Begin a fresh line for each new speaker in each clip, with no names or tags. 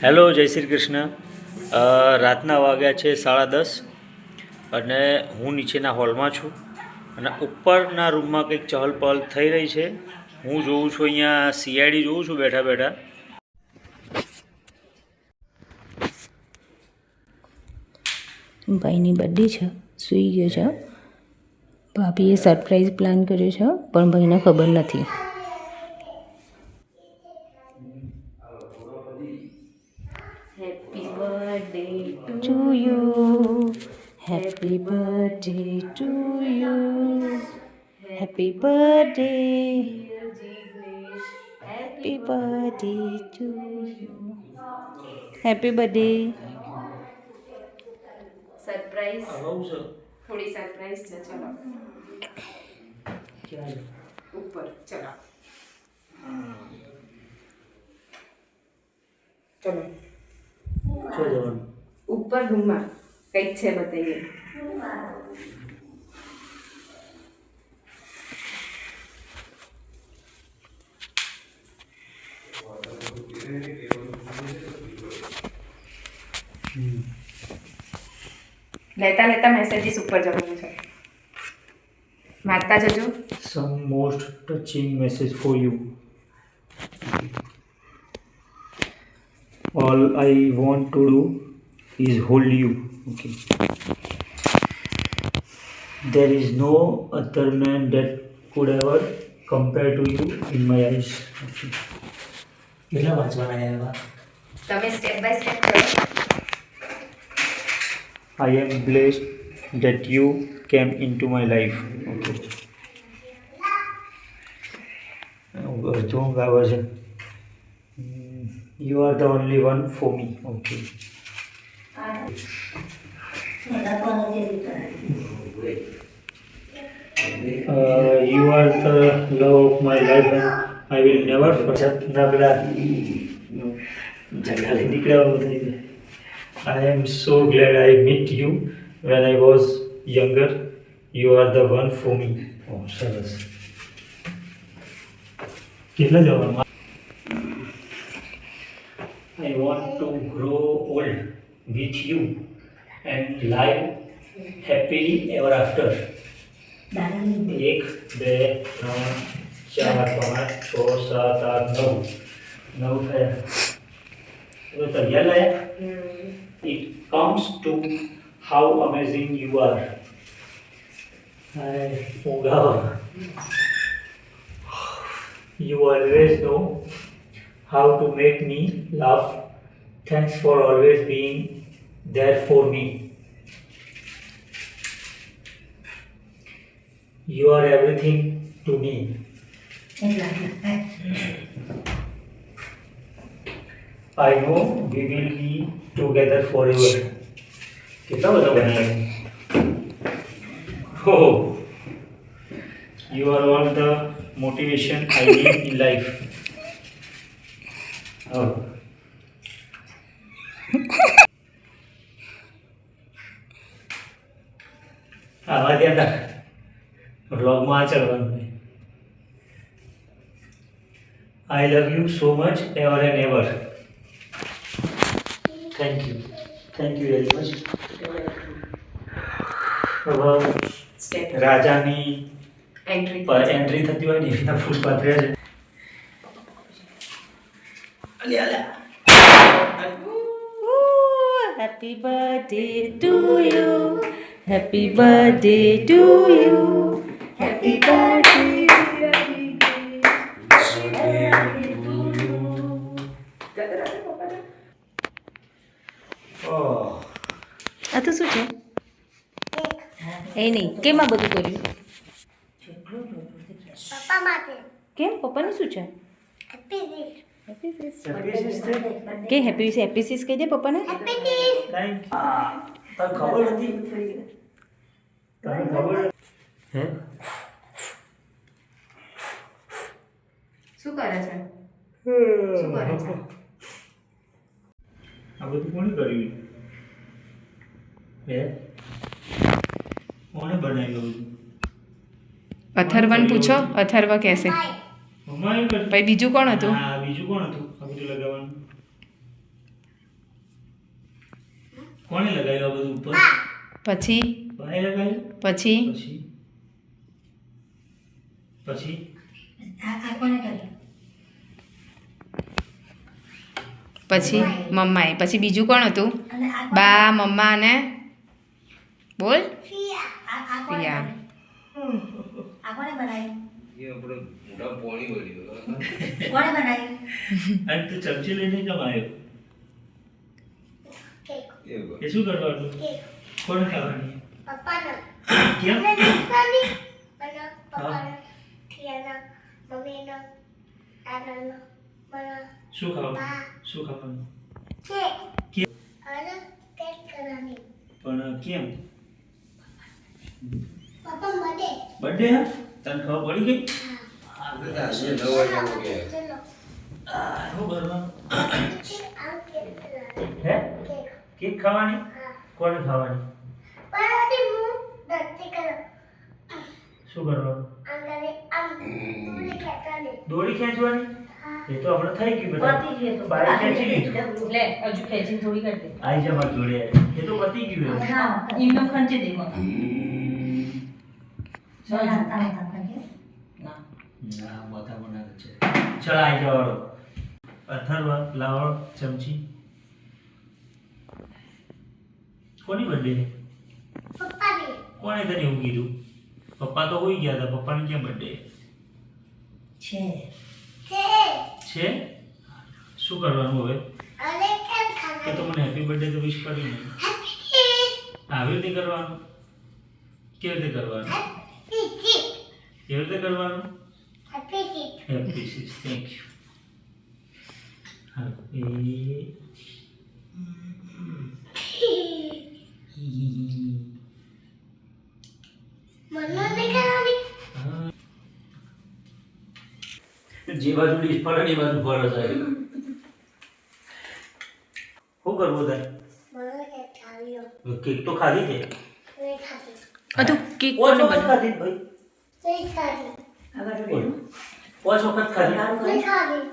Hello, જય શ્રી કૃષ્ણ. રાતના વાગ્યા છે 10:30 અને હું નીચેના હોલમાં છું અને ઉપરના રૂમમાં કંઈક ચહલ પહલ થઈ રહી છે. હું જોઉં છું અહીંયા સીઆઈડી જોઉં છું બેઠા બેઠા.
ભાઈની બર્થડે છે, સૂઈ ગયો છે. ભાભીએ સરપ્રાઈઝ પ્લાન કર્યો છે પણ ભાઈને ખબર નથી. Happy birthday to you, happy birthday to you, happy birthday, happy birthday to you, happy birthday. Surprise થોડી સરપ્રાઈઝ છે. ચલો ઉપર ચલો ચલો ઉપર રૂમમાં કંઈક છે, બતાવીએ. લેતા લેતા મેસેજીસ ઉપર જવાનું છે. વાંચતા જજો.
Some most touching message for you. All I want to do is hold you. Okay. There is no other man that could ever compare to you in my eyes. Okay. કેટલા વાંચવાના એવા?
તમે step by step કરો.
I am blessed that you came into my life. Okay. You are the only one for me. Okay. You are the love of my life and I will never forget. I am so glad I met you when I was younger. You are the one for me. Oh, સરસ. કેટલા જવાનું? I want to grow old with you and live happily ever after. 1, 2, 3, 4, 5, 6, 7, 8, 9 થયા. તો તૈયાર લાયા? It comes to how amazing you are. You always know how to make me laugh. Thanks for always being there for me. You are everything to me. I know we will be together forever. कितना बड़ा बनाया है? Oh, you are all the motivation I need in life. Oh. આવા ધ્યાન રાખ. વ્લોગમાં આ ચડવાનું. I love you so much ever and ever. Thank you. Thank you very much. રાજાની એન્ટ્રી થતી હોય ને એના ફૂલ પાથર્યા છે.
Happy birthday to you, happy birthday to you, happy birthday. આ તો શું છે? એ નહીં, કેમ આ બધું કર્યું?
પપ્પા માટે.
કેમ? પપ્પાનું શું છે?
હેપી
કે હેપી સીસ કહી દે પપ્પાને.
ખબર હતી? હે?
શું કરે છે? શું કરે છે?
આ બધું કોણે કર્યું? હે? કોણે બનાવ્યું?
અથર્વન પૂછો, અથર્વ કહેશે.
મમ્માએ કર્યું.
પછી બીજું કોણ હતું?
હા, બીજું કોણ હતું આ બધું લગાવવાનું? કોણે લગાવ્યું આ બધું ઉપર?
પછી
બાએ લગાવ્યું?
પછી
પછી પછી
પછી મમ્માએ. પછી બીજું કોણ હતું? બા, મમ્મા અને બોલ પિયા.
અને તું ચમચી લઈને કેમ આવ્યો?
કેક
એ શું કરવાનું?
કેક
કોણ ખાવાની?
પપ્પાના
કેમ?
અને દુકાની અને પપ્પાના ઠિયાના મમ્મીના દાદાના મારા
શું ખાવાનું?
બા
શું ખાવાનું?
Cake
cake.
અને કેક કરવાની
પણ કેમ?
પપ્પા મને
બર્થડે હા? તને ખબર પડી ગઈ?
ચલો
શું કરવાનું?
આમ કેક કરવાની
હે?
કેક
કેક ખાવાની?
હા
કોને ખાવાની?
પણ હું ધરતી કરો
શું કરવાનું?
આંગણે આમ પૂરી ખેંચવાની
દોરી ખેંચવાની?
હા
એ તો આપણે થઈ ગયું બધા. તો બાય ખેંચી લીધું.
હજુ ખેંચીને થોડી કરી દે.
આઈ જા મારી જોડે. એ તો પતી ગયું હવે.
એમને ખંચી દે ના.
ના માથા બનાવે છે. ચલ આઈ જાઓ વાળો. અથર્વા લાવો ચમચી. કોની બર્થડે?
પપ્પાની
કોણે તને એવું કીધું? પપ્પા તો હોઈ ગયા હતા. પપ્પાને કેમ બર્થડે
છે
છે? શું કરવાનું હવે?
અને કેક
તો
ખાવાની
મને હેપી બર્થડે તો વિશ કરી ને.
હેપી
આવી રીતે કરવાનું? કેવી રીતે કરવાનું?
હેપી
કેવી રીતે કરવાનું?
Happy
happy six. Thank you. Happy
મનો દેખાવાની
જે બાજુ ડીશ પડે ને એ બાજુ ફરજ આવે. શું કરવું તારે?
મનો કેક ખાવીઓ
કેક તો ખાધી છે.
નહીં ખાધી
તું કેક
પાંચ
કોને
વખત
બનાવી?
ખાધી ભાઈ.
નહીં ખાધી
પાંચ વખત ખાધી.
નહીં ખાધી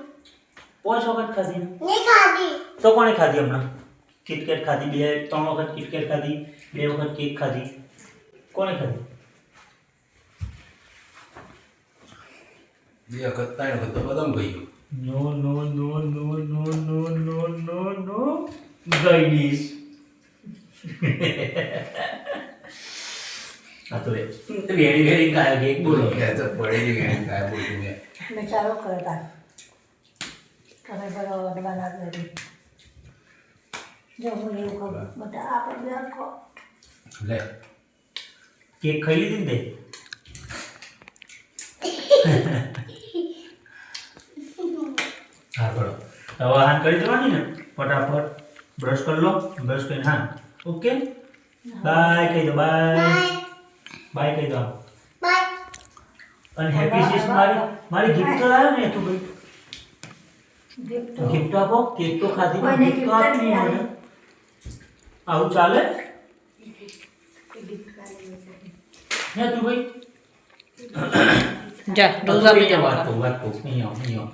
પાંચ વખત ખાધી.
નહીં ખાધી
તો કોણે ખાધી હમણાં? કિટકેટ ખાધી, 2-3 વખત કિટકેટ ખાધી, 2 વખત કેક ખાધી. કોણે ખાધી?
2 વખત 3 વખત તો બદામ ગયું.
નો નો નો નો નો નો નો નો નો ગાઈડીસ. આ તો વેરી વેરી કાય કેક બોલો.
એ તો પડેલી ગઈ કાય બોલતું મેં.
વિચારો કરતા તમે બરાબર બનાવી હતી જો હું એવું કહું બધા આપણે બેઠો
લે
કેક ખાઈ લીધી ને તે? હા બરો. હવે હાન કરી દેવાની ને ફટાફટ. બ્રશ કરી લો. બ્રશ કરીને હાન. ઓકે બાય કહી દો. બાય
બાય
બાય કહી દો.
બાય
અને હેપી સીસ મારી ગિફ્ટ તો લાવ્યો ને તું ભાઈ.
ગિફ્ટ
ગિફ્ટ આપો. કેક તો ખાધી પણ
કોઈને
gift તો
gift
આપી
નહીં
મને. આવું ચાલે હે તું ભાઈ?
જા રોજ આપી જા.
વાત કહું. અહીં આવો.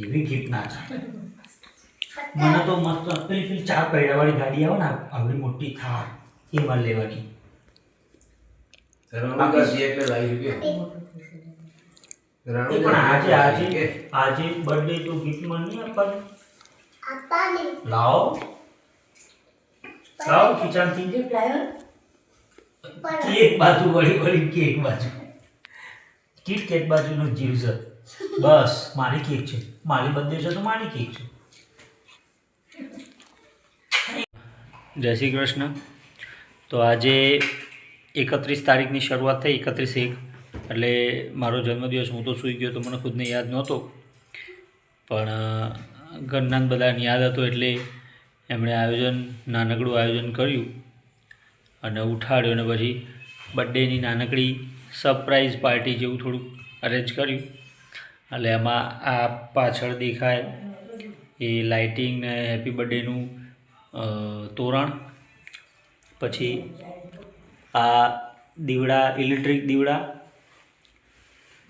એવી ગિફ્ટ ના ચાલે. મને તો મસ્ત પેલી 4 પૈડાવાળી ગાડી આવે ને આવડી મોટી થાર એ મારે લેવાની.
રણું કરતી એટલે લાવી ગયો.
એ પણ આજે બર્થડે તો ગિફ્ટ મને નહીં આપવાની.
આપવાની
લાવો ખીચાણથી.
ગિફ્ટ લાવ્યો
કેક બાજુ વળી કેક બાજુ. કિટકેટ બાજુનો જીવ છે. બસ મારી કેક છે. મારી બર્થડે છે તો મારી કેક છે. જય શ્રી કૃષ્ણ. તો આજે 31 તારીખની શરૂઆત થઈ. 31/1 એટલે મારો જન્મદિવસ. હું તો સૂઈ ગયો તો મને ખુદને યાદ નહોતો, પણ ઘરના બધાને યાદ હતો એટલે એમણે નાનકડું આયોજન કર્યું અને ઉઠાડ્યો અને પછી બર્થડેની નાનકડી સરપ્રાઈઝ પાર્ટી જેવું થોડુંક અરેન્જ કર્યું. એટલે એમાં આ પાછળ દેખાય એ લાઇટિંગ ને હેપી બર્થડેનું તોરણ, પછી આ દીવડા, ઇલેક્ટ્રિક દીવડા,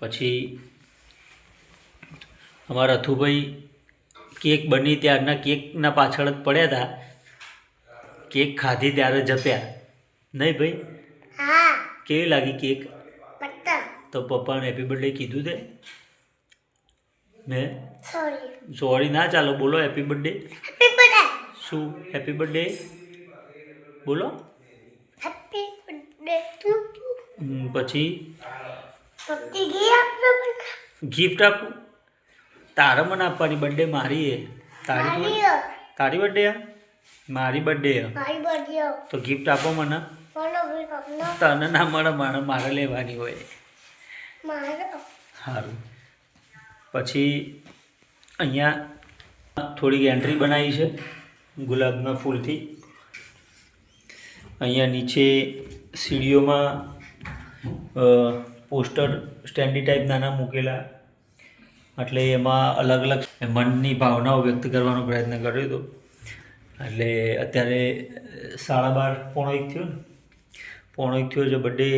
પછી અમારા રથુભાઈ કેક બની ત્યારના કેકના પાછળ જ પડ્યા હતા. કેક ખાધી ત્યારે જપ્યા નહીં ભાઈ?
હા
કેવી લાગી કેક?
પત્તા
તો પપ્પાને હેપી બર્થડે કીધું તે મેં?
સોરી
સોરી ના ચાલો, બોલો હેપી બર્થડે.
હેપી બર્થડે
શું હેપી બર્થડે બોલો?
હેપી બર્થડે ટુ
પછી
પત્તી ગઈ આપનો
ગિફ્ટ આપું? તારે મને આપવાની, બર્થડે મારી હે. તારી
મારી
તારી બર્થડે હે? મારી બર્થડે હે
મારી બર્થડે
તો ગિફ્ટ આપો મને.
બોલો ભાઈ આપનો
તને ના મળે, મારે લેવાની હોય.
મારો
સારું. પછી અહીંયા થોડીક એન્ટ્રી બનાવી છે ગુલાબના ફૂલથી. અહીંયા નીચે સીડીઓમાં પોસ્ટર સ્ટેન્ડી ટાઈપ નાના મૂકેલા, એટલે એમાં અલગ અલગ મનની ભાવનાઓ વ્યક્ત કરવાનો પ્રયત્ન કર્યો હતો. એટલે અત્યારે 12:30 પોણો 1 થયો ને, પોણો 1 થયો છે. બર્થડે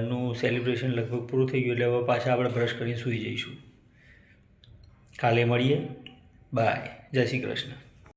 નું સેલિબ્રેશન લગભગ પૂરું થઈ ગયું, એટલે હવે પાછા આપણે બ્રશ કરીને સૂઈ જઈશું. કાલે મળીએ. બાય. જય શ્રી કૃષ્ણ.